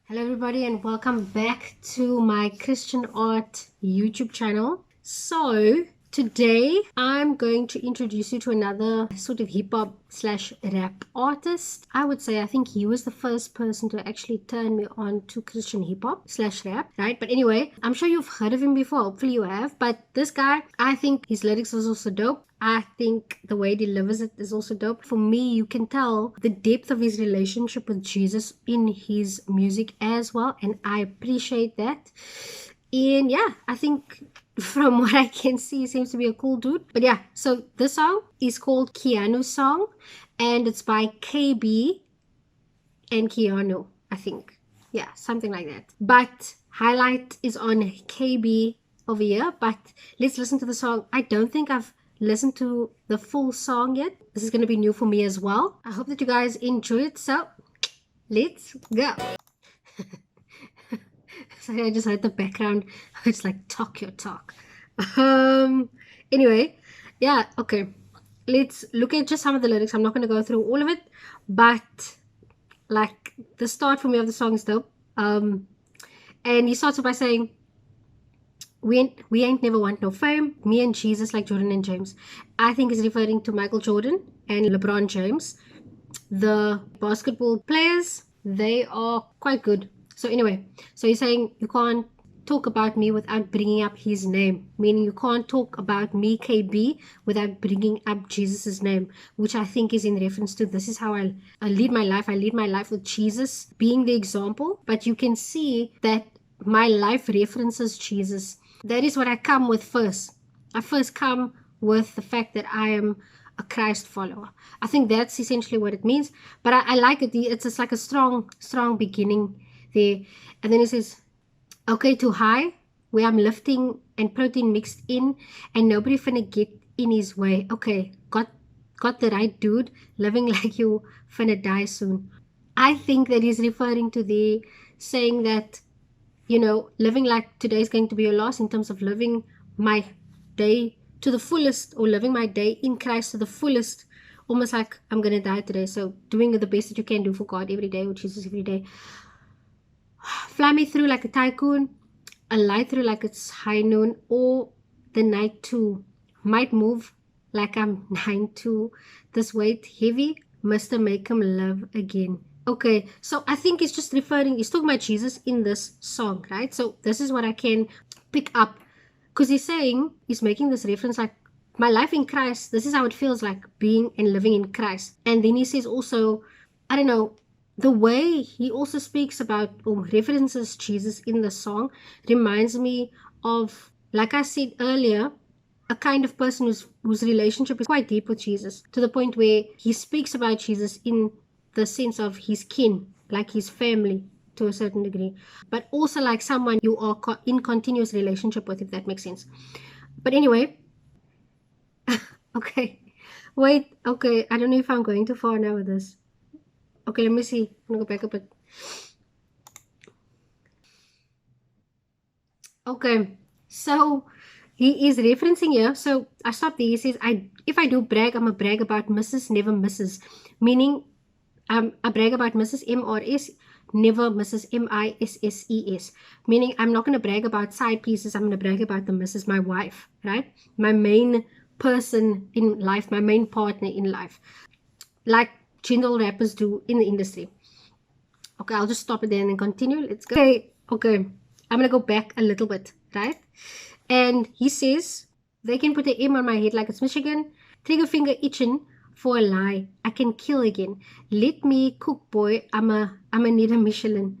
Hello everybody and welcome back to my Christian art YouTube channel. So today I'm going to introduce you to another sort of hip hop slash rap artist. I would say I think he was the first person to actually turn me on to Christian hip hop slash rap, right? But anyway, I'm sure you've heard of him before, hopefully you have, but this guy, I think his lyrics is also dope. I think the way he delivers it is also dope. For me, you can tell the depth of his relationship with Jesus in his music as well, and I appreciate that. And yeah, I think from what I can see, he seems to be a cool dude. But yeah, so this song is called Keanu's Song, and it's by KB and Keanu, I think. Yeah, something like that. But highlight is on KB over here. But let's listen to the song. I don't think I've listened to the full song yet. This is going to be new for me as well. I hope that you guys enjoy it. So let's go. Sorry, I just heard the background. It's like talk your talk. Anyway, yeah, okay. Let's look at just some of the lyrics. I'm not going to go through all of it, but like the start for me of the song is dope. And he starts by saying, we ain't never want no fame, me and Jesus like Jordan and James. I think he's referring to Michael Jordan and LeBron James. The basketball players, they are quite good. So anyway, so he's saying you can't talk about me without bringing up his name, meaning you can't talk about me, KB, without bringing up Jesus's name, which I think is in reference to this is how I lead my life. I lead my life with Jesus being the example, but you can see that my life references Jesus. That is what I come with first. I first come with the fact that I am a Christ follower. I think that's essentially what it means, but I like it. It's just like a strong beginning there. And then it says, okay, too high, where I'm lifting and protein mixed in, and nobody finna get in his way. Okay, got the right dude, living like you finna die soon. I think that he's referring to the saying that, you know, living like today is going to be a loss in terms of living my day to the fullest, or living my day in Christ to the fullest, almost like I'm going to die today. So doing the best that you can do for God every day, or Jesus every day. Fly me through like a tycoon, a light through like it's high noon, or the night too. Might move like I'm 9 2. This weight heavy, must make him love again. Okay, so I think it's just referring, he's talking about Jesus in this song, right? So this is what I can pick up, because he's saying, he's making this reference like, my life in Christ, this is how it feels like being and living in Christ. And then he says also, I don't know, the way he also speaks about or references Jesus in the song reminds me of, like I said earlier, a kind of person whose relationship is quite deep with Jesus, to the point where he speaks about Jesus in the sense of his kin, like his family to a certain degree, but also like someone you are in continuous relationship with, if that makes sense. But anyway, okay, wait, okay, I don't know if I'm going too far now with this. Okay, let me see. I'm gonna go back up it. Okay, so he is referencing here. So I stopped there. He says, if I do brag, I'm a brag about Mrs. Never Misses. Meaning, I brag about Mrs. MRS, never Mrs. MISSES. Meaning, I'm not going to brag about side pieces. I'm going to brag about the Mrs. my wife, right? My main person in life, my main partner in life. Like general rappers do in the industry. Okay, I'll just stop it there and then continue. Let's go. Okay. I'm going to go back a little bit, right? And he says, they can put an M on my head like it's Michigan. Trigger finger itching for a lie. I can kill again. Let me cook, boy. I'm a need a Michelin.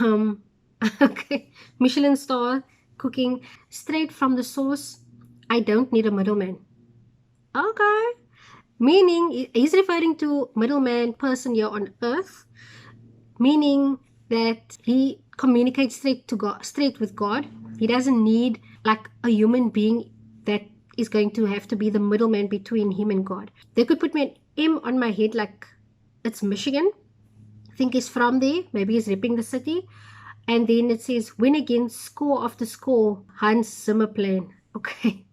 Okay. Michelin star cooking straight from the source. I don't need a middleman. Okay. Meaning, he's referring to middleman person here on earth. Meaning that he communicates straight with God. He doesn't need like a human being that is going to have to be the middleman between him and God. They could put me an M on my head like it's Michigan. I think he's from there. Maybe he's ripping the city. And then it says, win again, score after score, Hans Zimmer playing. Okay.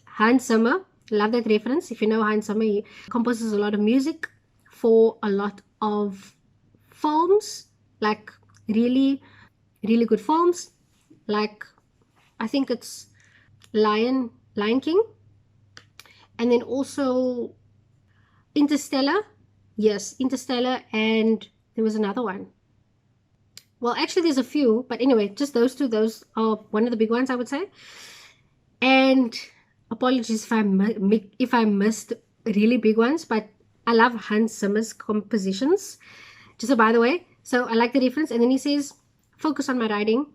Hans Zimmer, love that reference. If you know Hans Zimmer, he composes a lot of music for a lot of films, like really, really good films. Like, I think it's Lion King, and then also Interstellar. Yes, Interstellar, and there was another one. Well, actually, there's a few, but anyway, just those two. Those are one of the big ones, I would say. And apologies if I missed really big ones, but I love Hans Zimmer's compositions. Just so by the way, so I like the reference. And then he says, "Focus on my writing.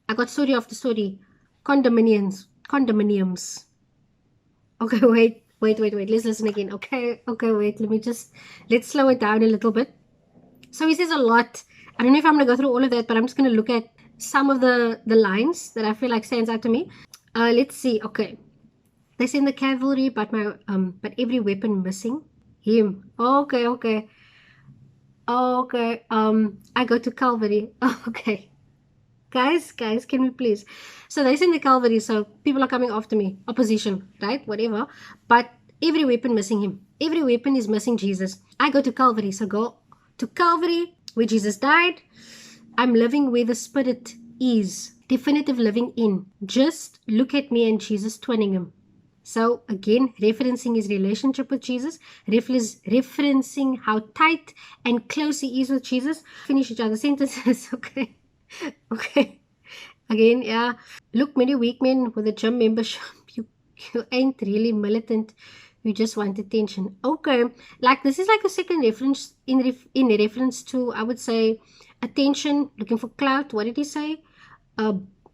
I got story after story, condominiums." Okay, wait. Let's listen again. Okay, wait. Let's slow it down a little bit. So he says a lot. I don't know if I'm gonna go through all of that, but I'm just gonna look at some of the lines that I feel like stands out to me. Let's see. Okay, they send the cavalry, but but every weapon missing him. Okay. I go to Calvary. Okay, guys, can we please? So they send the cavalry, so people are coming after me. Opposition, right? Whatever. But every weapon missing him. Every weapon is missing Jesus. I go to Calvary, so go to Calvary where Jesus died. I'm living where the Spirit is. Definitive living in. Just look at me and Jesus twinning him. So again, referencing his relationship with Jesus, referencing how tight and close he is with Jesus. Finish each other's sentences, okay? Okay. Again, yeah. Look, many weak men with a gym membership, you ain't really militant. You just want attention. Okay. Like, this is like a second reference in reference to, I would say, attention, looking for clout. What did he say?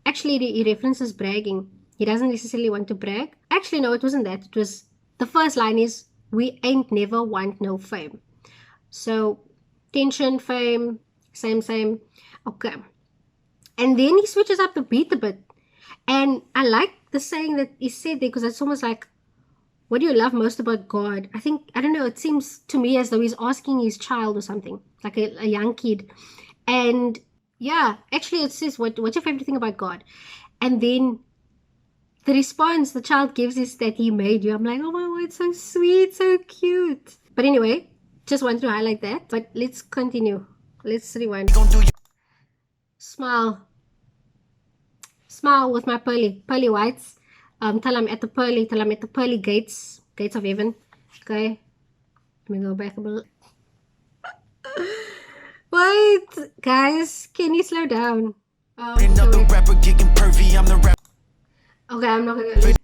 Actually, he references bragging. He doesn't necessarily want to brag. Actually, no, it wasn't that. It was, the first line is, we ain't never want no fame. So, attention, fame, same. Okay. And then he switches up the beat a bit. And I like the saying that he said there, because it's almost like, what do you love most about God? I don't know, it seems to me as though he's asking his child or something, like a young kid. And yeah, actually it says, what's your favorite thing about God? And then the response the child gives is that he made you. I'm like, oh my God, it's so sweet, so cute. But anyway, just wanted to highlight that. But let's continue. Let's rewind. Smile with my pearly whites. Till I'm at the pearly gates of heaven. Okay, let me go back a bit. Wait, guys, can you slow down? Another rapper getting pervy. I'm the rapper. Okay, I'm not gonna.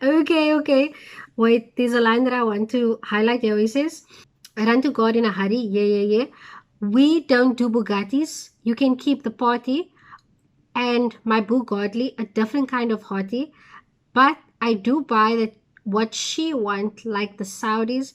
Okay. Wait, there's a line that I want to highlight here. He says, "I run to God in a hurry." Yeah. We don't do Bugattis. You can keep the party. And my boo godly, a different kind of hottie. But I do buy that what she want, like the Saudis,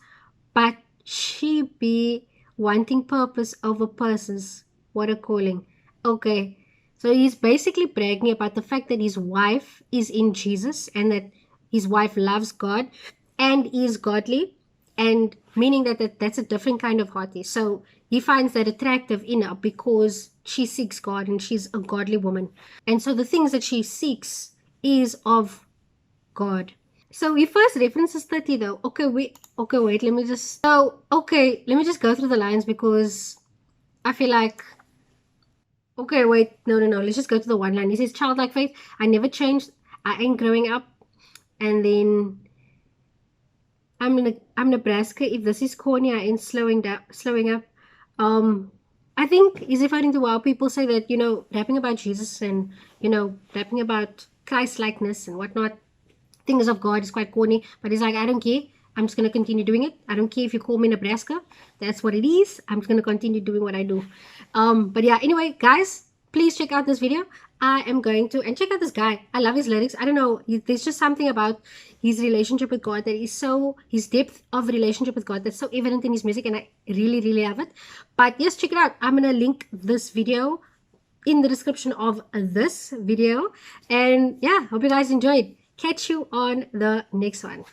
but she be wanting purpose over purses. What a calling. Okay. So he's basically bragging about the fact that his wife is in Jesus and that his wife loves God and is godly, and meaning that that's a different kind of hottie. So he finds that attractive in her because she seeks God and she's a godly woman. And so the things that she seeks is of God. So he first references 30 though. Okay, wait, let me just go through the lines because I feel like, okay, wait, no, let's just go to the one line. He says, childlike faith, I never changed, I ain't growing up. And then I'm Nebraska. If this is corny, I ain't slowing up. I think he's referring to how people say that, rapping about Jesus and, rapping about Christ-likeness and whatnot, things of God is quite corny. But he's like, I don't care. I'm just going to continue doing it. I don't care if you call me Nebraska. That's what it is. I'm just going to continue doing what I do. But yeah, anyway, guys, please check out this video. I am going to, and check out this guy. I love his lyrics. I don't know. There's just something about his relationship with God that is so, his depth of relationship with God that's so evident in his music, and I really, really love it. But yes, check it out. I'm going to link this video in the description of this video. And yeah, hope you guys enjoyed. Catch you on the next one.